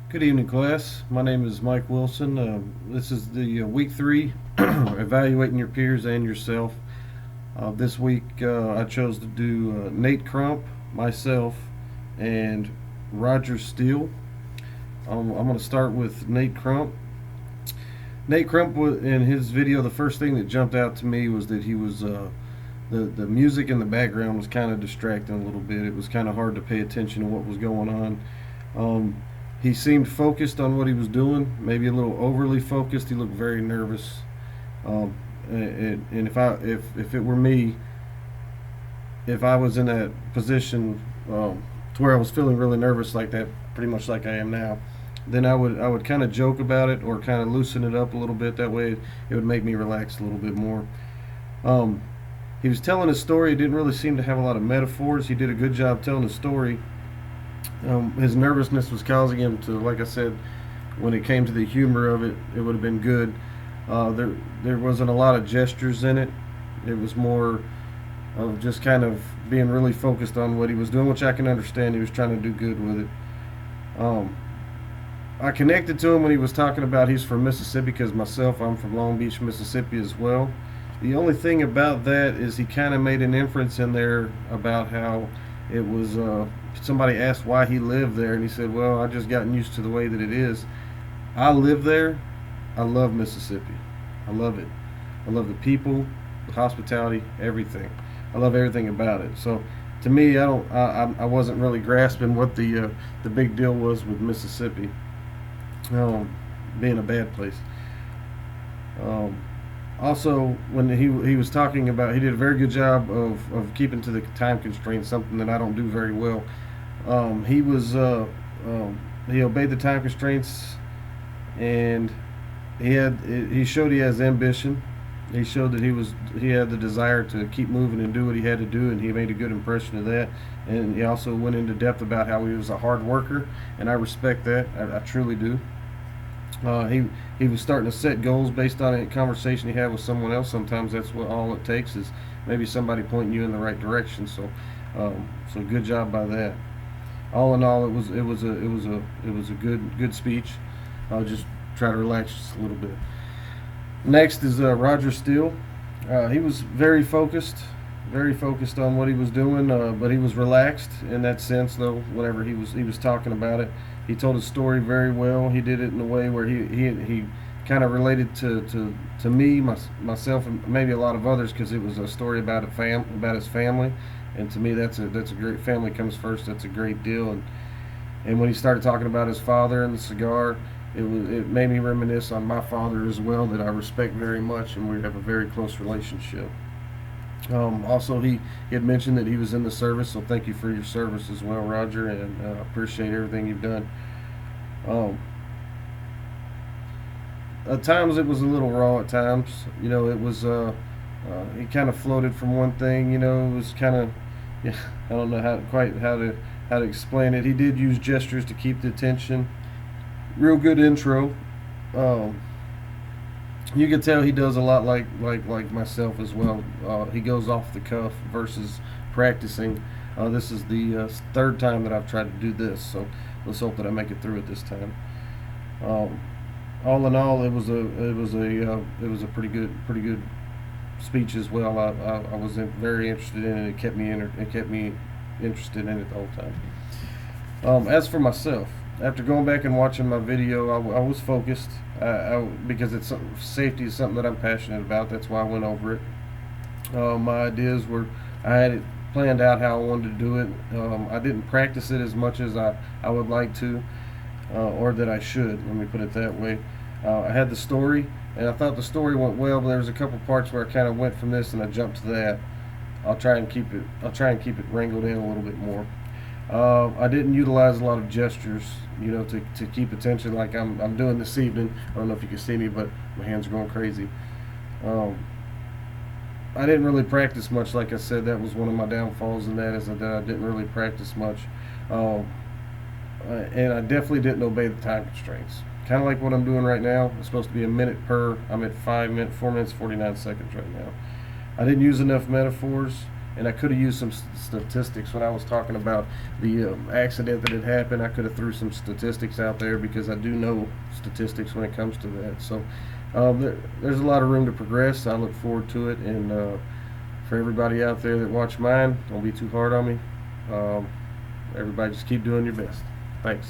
Good evening, class. My name is Mike Wilson. This is the week 3, evaluating your peers and yourself. This week I chose to do Nate Crump, myself, and Roger Steele. I'm going to start with Nate Crump. Nate Crump, in his video, the first thing that jumped out to me was that he was the music in the background was kind of distracting a little bit. It was kind of hard to pay attention to what was going on. He seemed focused on what he was doing, maybe a little overly focused. He looked very nervous. And if it were me, if I was in that position to where I was feeling really nervous like that, pretty much like I am now, then I would kind of joke about it or kind of loosen it up a little bit. That way, it would make me relax a little bit more. Um, he was telling a story. He didn't really seem to have a lot of metaphors. He did a good job telling the story. His nervousness was causing him to, like I said, when it came to the humor of it, it would have been good. There wasn't a lot of gestures in it. It was more of just kind of being really focused on what he was doing, which I can understand. He was trying to do good with it. Um, I connected to him when he was talking about he's from Mississippi because myself, I'm from Long Beach, Mississippi as well. The only thing about that is he kind of made an inference in there about how it was somebody asked why he lived there, and he said, well, I just gotten used to the way that it is. I live there. I love Mississippi. I love it. I love the people, the hospitality, everything. I love everything about it. So to me, I wasn't really grasping what the big deal was with Mississippi being a bad place. Um, Also, when he was talking about, he did a very good job of keeping to the time constraints, something that I don't do very well. He was he obeyed the time constraints, and he showed he has ambition. He showed that he had the desire to keep moving and do what he had to do, and he made a good impression of that. And he also went into depth about how he was a hard worker, and I respect that. I truly do. He was starting to set goals based on a conversation he had with someone else. Sometimes that's what all it takes is maybe somebody pointing you in the right direction. So good job by that. All in all, it was a good speech. I'll just try to relax just a little bit. Next is Roger Steele. He was very focused on what he was doing, but he was relaxed in that sense. Though whenever he was talking about it, he told his story very well. He did it in a way where he kind of related to me, myself, and maybe a lot of others because it was a story about about his family, and to me that's a great, family comes first. That's a great deal. And when he started talking about his father and the cigar, it made me reminisce on my father as well, that I respect very much, and we have a very close relationship. Also, he had mentioned that he was in the service, so thank you for your service as well, Roger, and appreciate everything you've done. Um, at times it was a little raw. At times, it was he kind of floated from one thing. It was kind of, yeah, I don't know how to explain it. He did use gestures to keep the attention. Real good intro. Um, you can tell he does a lot like myself as well. He goes off the cuff versus practicing. This is the third time that I've tried to do this, so let's hope that I make it through it this time. Um, all in all, it was a pretty good speech as well. I was very interested in it. It kept me interested in it the whole time. As for myself, after going back and watching my video, I was focused because safety is something that I'm passionate about. That's why I went over it. My ideas were, I had it planned out how I wanted to do it. I didn't practice it as much as I would like to, or that I should. Let me put it that way. I had the story, and I thought the story went well, but there was a couple parts where I kind of went from this and I jumped to that. I'll try and keep it wrangled in a little bit more. I didn't utilize a lot of gestures, to keep attention like I'm doing this evening. I don't know if you can see me, but my hands are going crazy. Um, I didn't really practice much. Like I said, that was one of my downfalls in that, is that I didn't really practice much. Um, and I definitely didn't obey the time constraints. Kind of like what I'm doing right now. It's supposed to be a minute per. I'm at 4 minutes 49 seconds right now. I didn't use enough metaphors. and I could have used some statistics when I was talking about the accident that had happened. I could have threw some statistics out there because I do know statistics when it comes to that. So there's a lot of room to progress. I look forward to it, and for everybody out there that watch mine, don't be too hard on me. Everybody just keep doing your best. Thanks.